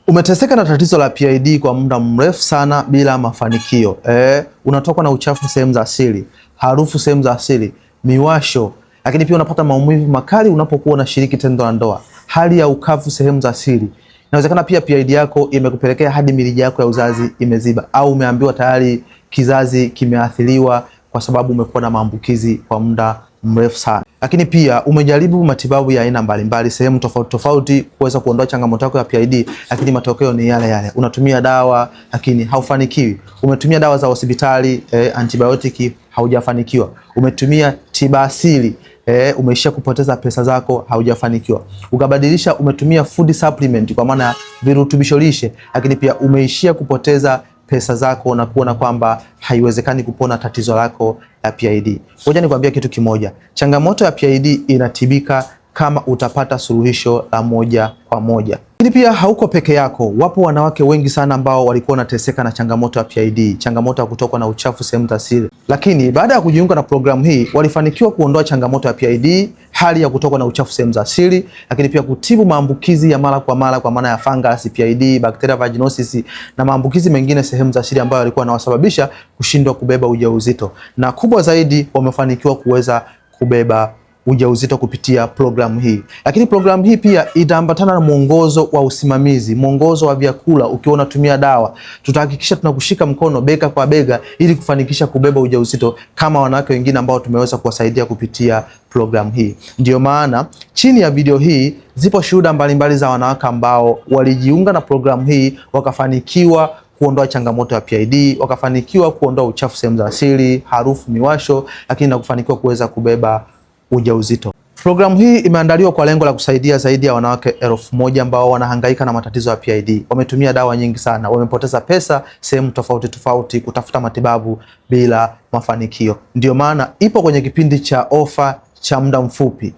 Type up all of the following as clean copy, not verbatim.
Umeteseka na tatizo la PID kwa muda mrefu sana bila mafanikio. Unatoka na uchafu sehemu za siri, harufu sehemu za siri, miwasho, lakini pia unapata maumivu makali unapokuwa unashiriki tendo la ndoa, hali ya ukavu sehemu za siri. Inawezekana pia PID yako imekupelekea hadi mirija yako ya uzazi imeziba, au umeambiwa tayari kizazi kimeathiriwa kwa sababu umekuwa na maambukizi kwa muda mrefu sana. Lakini pia umejaribu matibabu ya aina mbalimbali sehemu tofauti tofauti kuweza kuondoa changamoto yako ya PID, lakini matokeo ni yale yale. Unatumia dawa lakini haufanikiwi. Umetumia dawa za hospitali, antibiotiki, haujafanikiwa. Umetumia tiba asili, umeishia kupoteza pesa zako, haujafanikiwa. Ukabadilisha, umetumia food supplement kwa maana virutubisho lishe, lakini pia umeishia kupoteza pesa zako na kuona kwamba haiwezekani kupona tatizo lako la PID. Ngoja nikwambie kitu kimoja. Changamoto ya PID inatibika kama utapata suluhisho la moja kwa moja. Lakini pia hauko peke yako. Wapo wanawake wengi sana ambao walikuwa wanateseka na changamoto ya PID, changamoto ya kutokwa na uchafu sehemu za siri. Lakini baada ya kujiunga na programu hii, walifanikiwa kuondoa changamoto ya PID, hali ya kutokwa na uchafu sehemu za siri, lakini pia kutibu maambukizi ya mara kwa maana ya fungus, PID, bacteria vaginosis na maambukizi mengine sehemu za siri ambayo yalikuwa yanawasababisha kushindwa kubeba ujauzito. Na kubwa zaidi, wamefanikiwa kuweza kubeba ujauzito kupitia programu hii. Lakini programu hii pia itaambatana na mwongozo wa usimamizi, mwongozo wa vyakula. Ukiwa unatumia dawa, tutahakikisha tunakushika mkono bega kwa bega ili kufanikisha kubeba ujauzito kama wanawake wengine ambao tumeweza kuwasaidia kupitia programu hii. Ndio maana chini ya video hii zipo shuhuda mbalimbali za wanawake ambao walijiunga na programu hii wakafanikiwa kuondoa changamoto ya PID, wakafanikiwa kuondoa uchafu sehemu za siri, harufu, miwasho, lakini na kufanikiwa kuweza kubeba ujauzito. Programu hii imeandaliwa kwa lengo la kusaidia zaidi ya wanawake 1000 ambao wanahangaika na matatizo ya PID. Wametumia dawa nyingi sana, wamepoteza pesa sehemu tofauti tofauti kutafuta matibabu bila mafanikio. Ndio maana ipo kwenye kipindi cha ofa cha muda mfupi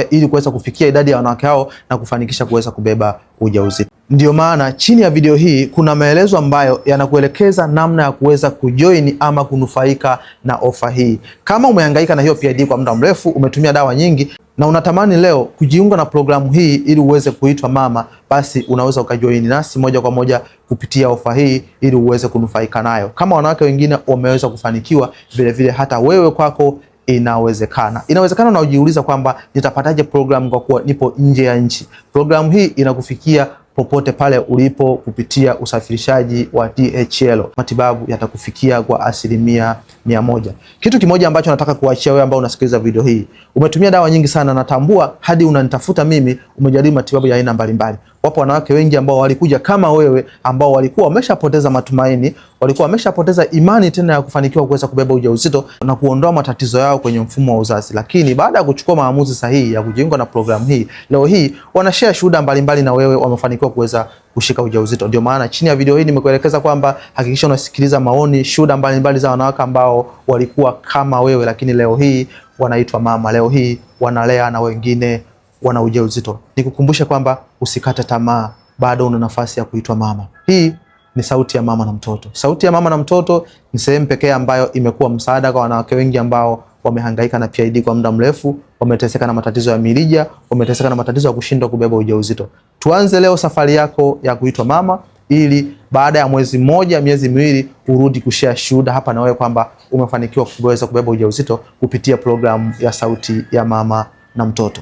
ili kuweza kufikia idadi ya wanawake hao na kufanikisha kuweza kubeba ujauzito. Ndio maana chini ya video hii kuna maelezo ambayo yanakuelekeza namna ya kuweza kujoin ama kunufaika na ofa hii. Kama umehangaika na hiyo PID kwa muda mrefu, umetumia dawa nyingi na unatamani leo kujiunga na programu hii ili uweze kuitwa mama, basi unaweza ukajoin nasi moja kwa moja kupitia ofa hii ili uweze kunufaika nayo. Kama wanawake wengine wameweza kufanikiwa, vile vile hata wewe kwako inawezekana. Inawezekana na ujiuliza kwamba nitapataje programu kwa kuwa nipo nje ya nchi. Programu hii inakufikia popote pale ulipo kupitia usafirishaji wa DHL. Matibabu yatakufikia kwa 100%. Kitu kimoja ambacho nataka kuachia wewe ambao unasikiliza video hii, umetumia dawa nyingi sana, natambua hadi unanitafuta mimi, umejaribu matibabu ya aina mbalimbali. Wapo wanawake wengi ambao walikuja kama wewe, ambao walikuwa wameshapoteza matumaini, walikuwa wameshapoteza imani tena ya kufanikiwa kuweza kubeba ujauzito na kuondoa matatizo yao kwenye mfumo wa uzazi. Lakini baada ya kuchukua maamuzi sahihi ya kujiunga na programu hii, leo hii wanashare shuhuda mbalimbali na wewe, wamefanikiwa kuweza kushika ujauzito. Ndio maana chini ya video hii nimekuelekeza kwamba hakikisha unasikiliza maoni, shuhuda mbalimbali za wanawake ambao walikuwa kama wewe, lakini leo hii wanaitwa mama, leo hii wanalea na wengine wana ujauzito. Nikukumbushe kwamba usikate tamaa, bado una nafasi ya kuitwa mama. Hii ni Sauti ya Mama na Mtoto. Sauti ya Mama na Mtoto ni sehemu pekee ambayo imekuwa msaada kwa wanawake wengi ambao wamehangaika na PID kwa muda mrefu, wameteseka na matatizo ya mirija, wameteseka na matatizo ya kushindwa kubeba ujauzito. Tuanze leo safari yako ya kuitwa mama, ili baada ya mwezi mmoja, miezi miwili, urudi kushare shuhuda hapa na wewe kwamba umefanikiwa kuweza kubeba ujauzito kupitia programu ya Sauti ya Mama na Mtoto.